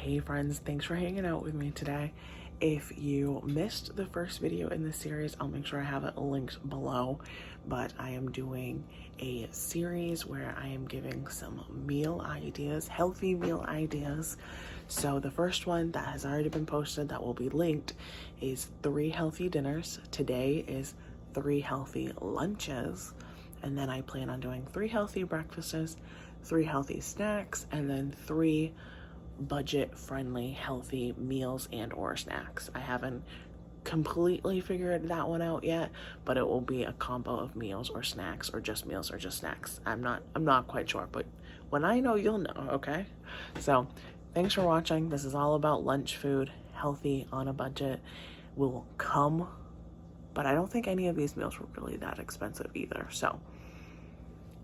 Hey friends, thanks for hanging out with me today. If you missed the first video in this series, I'll make sure I have it linked below, but I am doing a series where I am giving some meal ideas, healthy meal ideas. So the first one that has already been posted that will be linked is 3 healthy dinners. Today is 3 healthy lunches, and then I plan on doing 3 healthy breakfasts, 3 healthy snacks, and then 3 budget-friendly healthy meals and or snacks. I haven't completely figured that one out yet, but it will be a combo of meals or snacks, or just meals or just snacks. I'm not quite sure, but when I know, you'll know. Okay, so thanks for watching. This is all about lunch food, healthy on a budget. Will come, but I don't think any of these meals were really that expensive either. So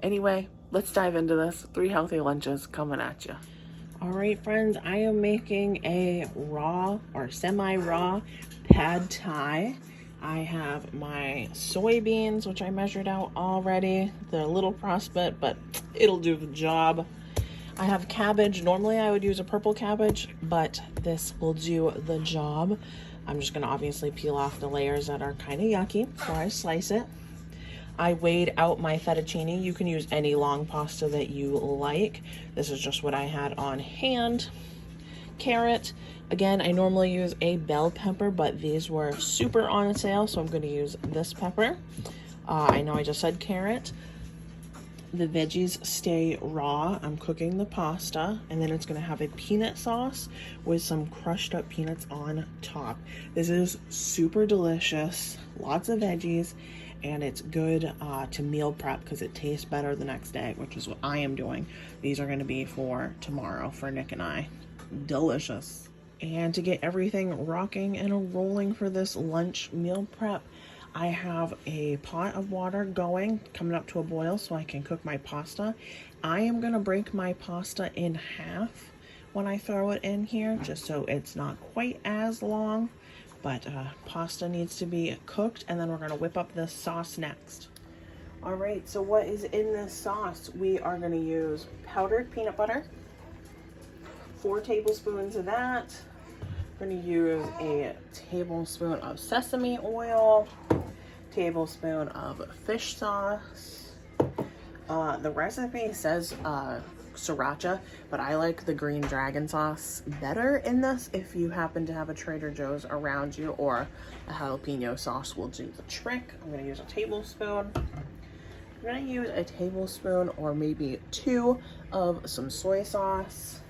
anyway, let's dive into this. 3 healthy lunches coming at you. All right, friends, I am making a raw or semi-raw pad thai. I have my soybeans, which I measured out already. They're a little frostbite, but it'll do the job. I have cabbage. Normally I would use a purple cabbage, but this will do the job. I'm just gonna obviously peel off the layers that are kind of yucky before I slice it. I weighed out my fettuccine. You can use any long pasta that you like. This is just what I had on hand. Carrot. Again, I normally use a bell pepper, but these were super on sale, so I'm going to use this pepper. I know I just said carrot. The veggies stay raw. I'm cooking the pasta, and then it's going to have a peanut sauce with some crushed up peanuts on top. This is super delicious. Lots of veggies. And it's good to meal prep because it tastes better the next day, which is what I am doing. These are going to be for tomorrow for Nick and I. Delicious. And to get everything rocking and rolling for this lunch meal prep, I have a pot of water going, coming up to a boil so I can cook my pasta. I am going to break my pasta in half when I throw it in here, just so it's not quite as long. But pasta needs to be cooked, and then we're going to whip up this sauce next. All right, so what is in this sauce? We are going to use powdered peanut butter, 4 tablespoons of that. We're going to use a tablespoon of sesame oil, tablespoon of fish sauce. The recipe says sriracha, but I like the green dragon sauce better in this. If you happen to have a Trader Joe's around you, or a jalapeno sauce will do the trick. I'm going to use a tablespoon. I'm going to use a tablespoon or maybe 2 of some soy sauce,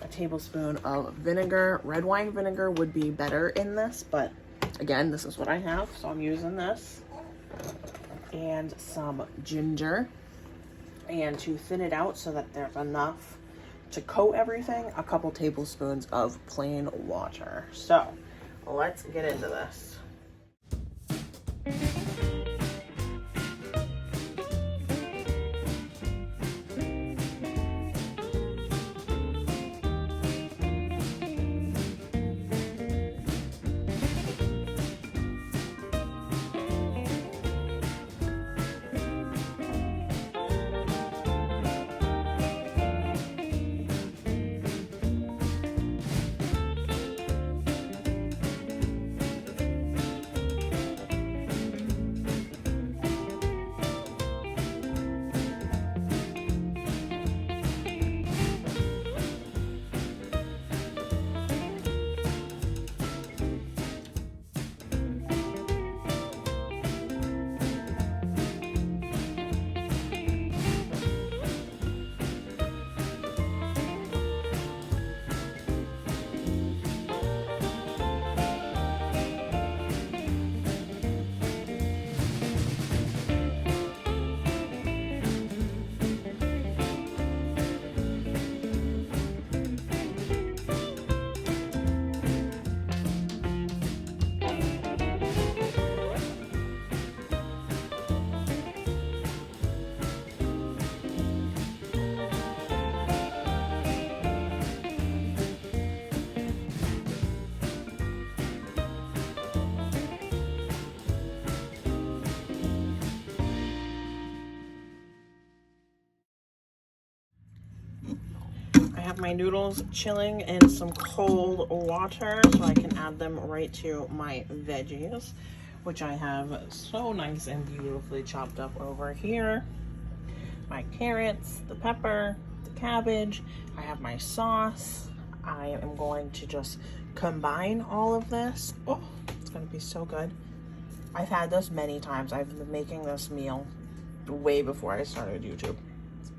a tablespoon of vinegar. Red wine vinegar would be better in this, but again, this is what I have, so I'm using this. And some ginger. And to thin it out so that there's enough to coat everything, a couple tablespoons of plain water. So let's get into this. have my noodles chilling in some cold water so I can add them right to my veggies, which I have so nice and beautifully chopped up over here. My carrots, the pepper, the cabbage. I have my sauce. I am going to just combine all of this. Oh, it's gonna be so good. I've had this many times. I've been making this meal way before I started YouTube.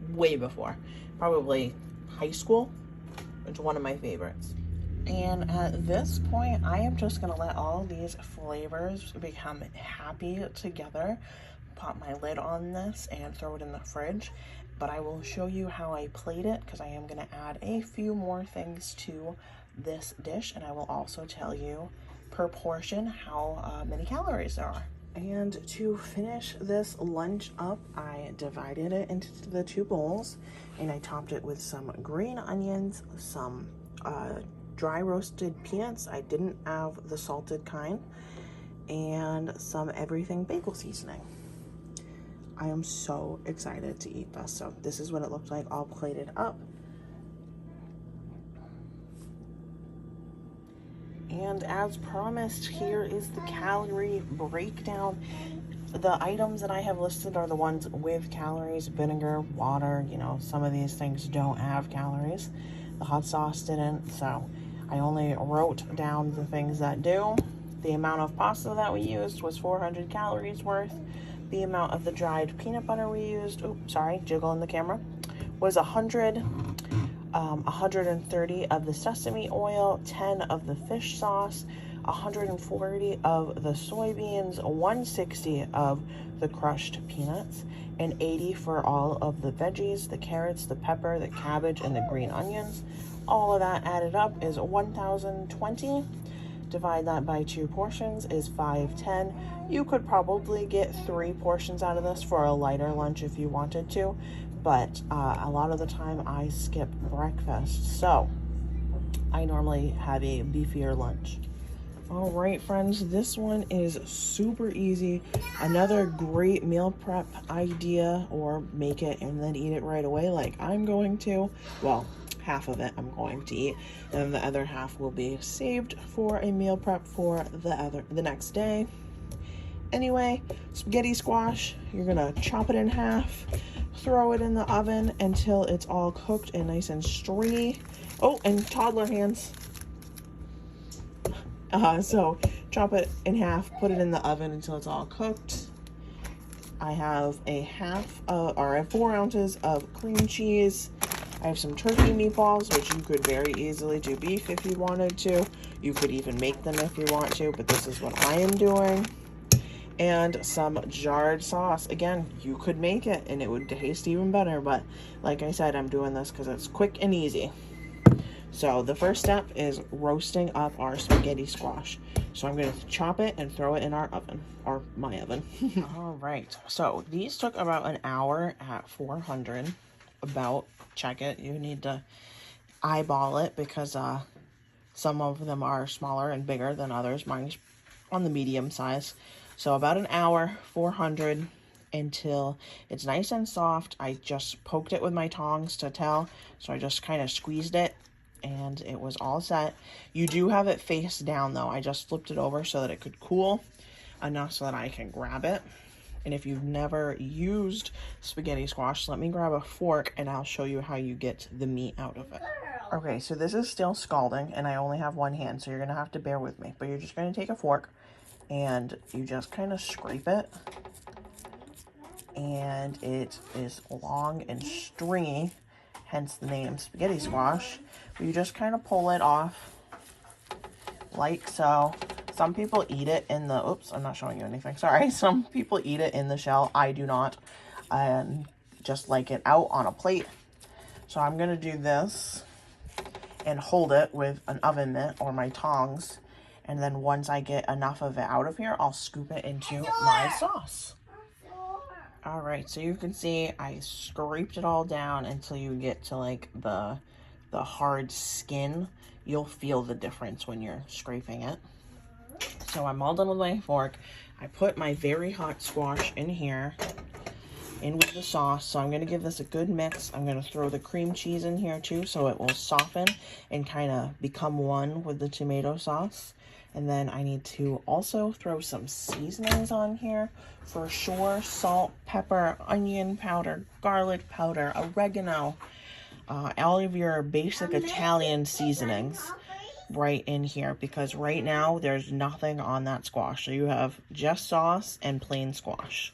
Way before. Probably high school. It's one of my favorites. And at this point, I am just gonna let all these flavors become happy together. Pop my lid on this and throw it in the fridge. But I will show you how I plate it because I am gonna add a few more things to this dish, and I will also tell you per portion how many calories there are. And to finish this lunch up, I divided it into the two bowls, and I topped it with some green onions, some dry roasted peanuts. I didn't have the salted kind, and some everything bagel seasoning. I am so excited to eat this. So this is what it looked like all plated up. And as promised, here is the calorie breakdown. The items that I have listed are the ones with calories: vinegar, water, you know, some of these things don't have calories. The hot sauce didn't, so I only wrote down the things that do. The amount of pasta that we used was 400 calories worth. The amount of the dried peanut butter we used, oops, sorry, jiggle in the camera, was 100. 130 of the sesame oil, 10 of the fish sauce, 140 of the soybeans, 160 of the crushed peanuts, and 80 for all of the veggies, the carrots, the pepper, the cabbage, and the green onions. All of that added up is 1,020. Divide that by 2 portions is 510. You could probably get 3 portions out of this for a lighter lunch if you wanted to, but a lot of the time I skip breakfast, so I normally have a beefier lunch. All right, friends, this one is super easy. Another great meal prep idea, or make it and then eat it right away like I'm going to. Well, half of it I'm going to eat, and the other half will be saved for a meal prep for the next day. Anyway, spaghetti squash, you're gonna chop it in half, throw it in the oven until it's all cooked and nice and stringy. Oh, and toddler hands. So chop it in half, put it in the oven until it's all cooked. I have I have 4 ounces of cream cheese. I have some turkey meatballs, which you could very easily do beef if you wanted to. You could even make them if you want to, but this is what I am doing. And some jarred sauce. Again, you could make it and it would taste even better, but like I said, I'm doing this because it's quick and easy. So the first step is roasting up our spaghetti squash. So I'm going to chop it and throw it in our oven, or my oven. All right, so these took about an hour at 400. Check it. You need to eyeball it because some of them are smaller and bigger than others. Mine's on the medium size. So about an hour, 400, until it's nice and soft. I just poked it with my tongs to tell. So I just kind of squeezed it and it was all set. You do have it face down though. I just flipped it over so that it could cool enough so that I can grab it. And if you've never used spaghetti squash, let me grab a fork and I'll show you how you get the meat out of it. Okay, so this is still scalding and I only have one hand, so you're gonna have to bear with me. But you're just gonna take a fork and you just kind of scrape it. And it is long and stringy, hence the name spaghetti squash. But you just kind of pull it off like so. Some people eat it in the, oops, I'm not showing you anything, sorry. Some people eat it in the shell. I do not. And just like it out on a plate. So I'm gonna do this and hold it with an oven mitt or my tongs. And then once I get enough of it out of here, I'll scoop it into my sauce. All right, so you can see I scraped it all down until you get to like the hard skin. You'll feel the difference when you're scraping it. So I'm all done with my fork. I put my very hot squash in here. in with the sauce. So I'm going to give this a good mix. I'm going to throw the cream cheese in here too, so it will soften and kind of become one with the tomato sauce. And then I need to also throw some seasonings on here for sure. Salt, pepper, onion powder, garlic powder, oregano, all of your basic Italian seasonings right in here, because right now there's nothing on that squash. So you have just sauce and plain squash.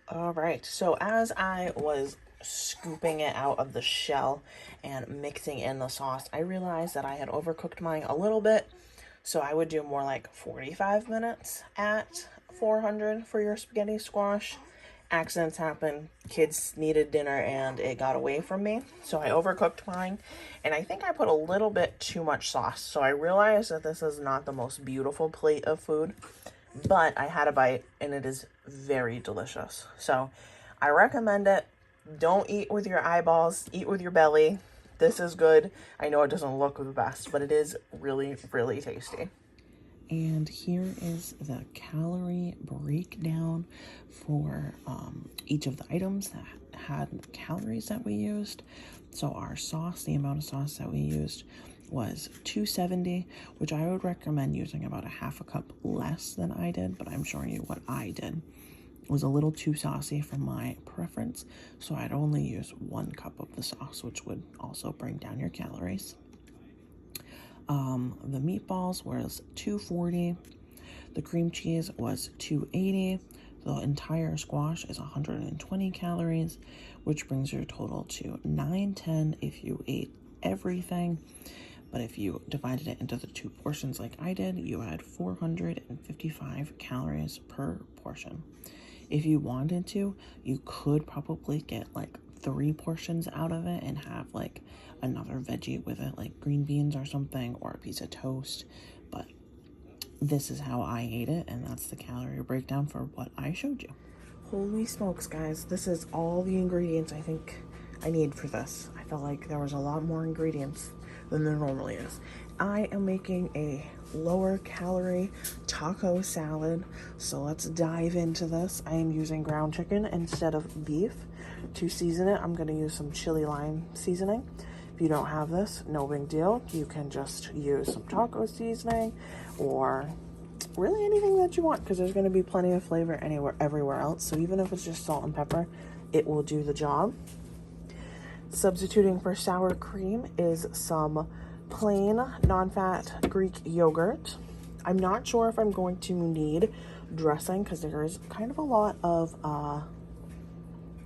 All right, so as I was scooping it out of the shell and mixing in the sauce, I realized that I had overcooked mine a little bit. So I would do more like 45 minutes at 400 for your spaghetti squash. Accidents happen, kids needed dinner, and it got away from me. So I overcooked mine, and I think I put a little bit too much sauce. So I realized that this is not the most beautiful plate of food, but I had a bite, and it is very delicious. So I recommend it. Don't eat with your eyeballs, eat with your belly. This is good. I know it doesn't look the best, but it is really, really tasty. And here is the calorie breakdown for each of the items that had calories that we used. So our sauce, the amount of sauce that we used was 270, which I would recommend using about a half a cup less than I did, but I'm showing you what I did. It was a little too saucy for my preference, so I'd only use 1 cup of the sauce, which would also bring down your calories. The meatballs was 240. The cream cheese was 280. The entire squash is 120 calories, which brings your total to 910 if you ate everything. But if you divided it into the 2 portions like I did, you had 455 calories per portion. If you wanted to, you could probably get like 3 portions out of it and have like another veggie with it, like green beans or something, or a piece of toast. But this is how I ate it, and that's the calorie breakdown for what I showed you. Holy smokes, guys. This is all the ingredients I think I need for this. I felt like there was a lot more ingredients than there normally is. I am making a lower calorie taco salad, so let's dive into this. I am using ground chicken instead of beef. To season it, I'm going to use some chili lime seasoning. If you don't have this, no big deal. You can just use some taco seasoning or really anything that you want, because there's going to be plenty of flavor everywhere else. So even if it's just salt and pepper, it will do the job. Substituting for sour cream is some plain non-fat Greek yogurt. I'm not sure if I'm going to need dressing, because there is kind of a lot of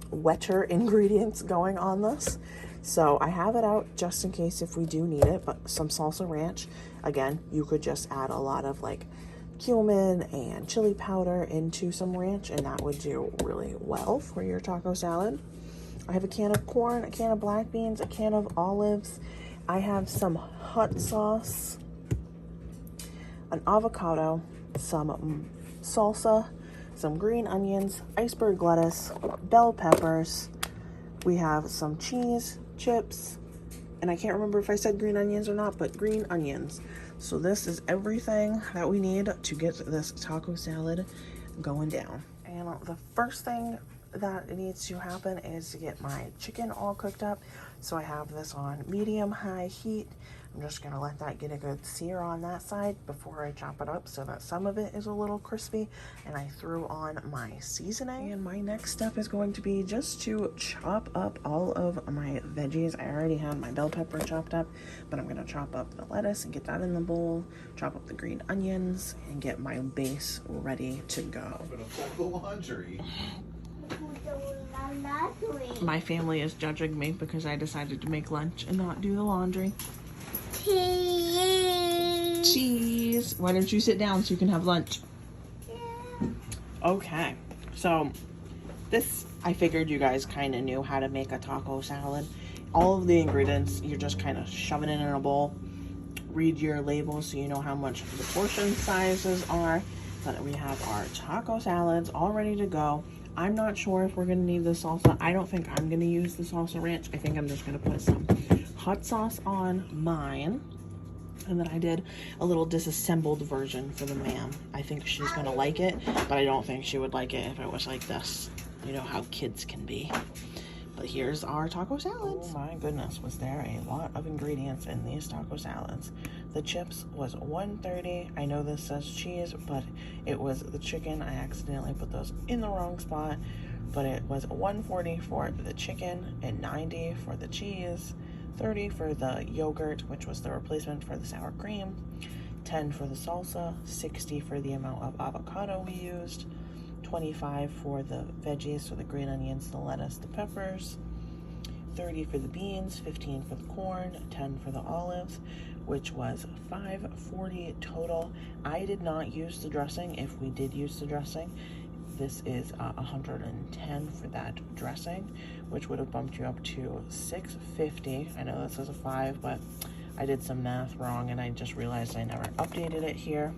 wetter ingredients going on this. So I have it out just in case if we do need it. But some salsa ranch, again, you could just add a lot of like cumin and chili powder into some ranch, and that would do really well for your taco salad. I have a can of corn, a can of black beans, a can of olives. I have some hot sauce, an avocado, some salsa, some green onions, iceberg lettuce, bell peppers. We have some cheese, chips, and I can't remember if I said green onions or not, but green onions. So this is everything that we need to get this taco salad going down. And the first thing that needs to happen is to get my chicken all cooked up. So I have this on medium-high heat. I'm just gonna let that get a good sear on that side before I chop it up, so that some of it is a little crispy. And I threw on my seasoning. And my next step is going to be just to chop up all of my veggies. I already had my bell pepper chopped up, but I'm gonna chop up the lettuce and get that in the bowl, chop up the green onions, and get my base ready to go. I'm gonna fold the laundry. My family is judging me because I decided to make lunch and not do the laundry. Cheese. Why don't you sit down so you can have lunch? Okay, so this, I figured you guys kind of knew how to make a taco salad. All of the ingredients, you're just kind of shoving it in a bowl. Read your labels so you know how much the portion sizes are. But we have our taco salads all ready to go. I'm not sure if we're going to need the salsa. I don't think I'm going to use the salsa ranch. I think I'm just going to put some hot sauce on mine. And then I did a little disassembled version for the ma'am. I think she's going to like it, but I don't think she would like it if it was like this. You know how kids can be. But here's our taco salads. Oh my goodness, was there a lot of ingredients in these taco salads. The chips was $1.30. I know this says cheese, but it was the chicken. I accidentally put those in the wrong spot, but it was $1.40 for the chicken and $90 for the cheese, $30 for the yogurt, which was the replacement for the sour cream, $10 for the salsa, $60 for the amount of avocado we used, $25 for the veggies, so the green onions, the lettuce, the peppers, $30 for the beans, $15 for the corn, $10 for the olives, which was $5.40 total. I did not use the dressing. If we did use the dressing, this is $110 for that dressing, which would have bumped you up to $6.50. I know this is a 5, but I did some math wrong and I just realized I never updated it here.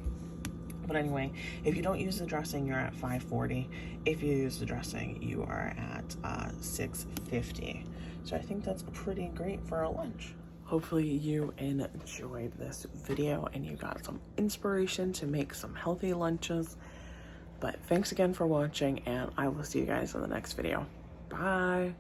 But anyway, if you don't use the dressing, you're at $5.40. If you use the dressing, you are at $6.50. So I think that's pretty great for a lunch. Hopefully you enjoyed this video and you got some inspiration to make some healthy lunches. But thanks again for watching, and I will see you guys in the next video. Bye.